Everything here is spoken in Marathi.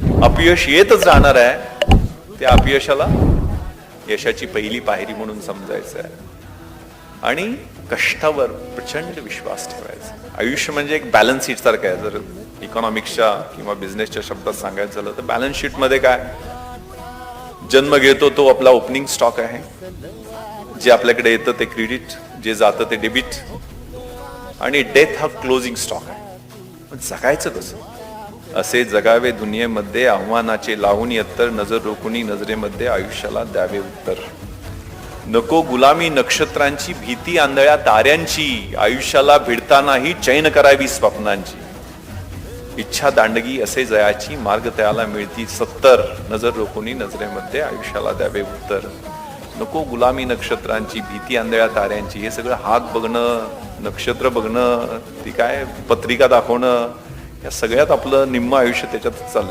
अपयश येतच राहणार आहे, त्या अपयशाला यशाची पहिली पायरी म्हणून समजायचं आहे आणि कष्टावर प्रचंड विश्वास ठेवायचा. आयुष्य म्हणजे एक बॅलन्स शीट सारखं आहे. जर इकॉनॉमिक्सच्या किंवा बिझनेसच्या शब्दात सांगायचं झालं तर बॅलन्स शीट मध्ये काय, जन्म घेतो तो आपला ओपनिंग स्टॉक आहे, जे आपल्याकडे येतं ते क्रेडिट, जे जातं ते डेबिट, आणि डेथ हा क्लोजिंग स्टॉक आहे. पण जगायचं कसं? असे जगावे दुनियेमध्ये, आव्हानाचे लावून यत्तर, नजर रोखुनी नजरेमध्ये आयुष्याला द्यावे उत्तर. नको गुलामी नक्षत्रांची, भीती आंधळ्या ताऱ्यांची, आयुष्याला भिडतानाही चैन करावी स्वप्नांची. इच्छा दांडगी असे जयाची, मार्ग त्याला मिळती 70, नजर रोखुनी नजरेमध्ये आयुष्याला द्यावे उत्तर. नको गुलामी नक्षत्रांची, भीती आंधळ्या ताऱ्यांची, हे सगळं हात बघणं, नक्षत्र बघणं, ती काय पत्रिका दाखवणं, या सगळ्यात आपलं निम्म आयुष्य त्याच्यात चाललं.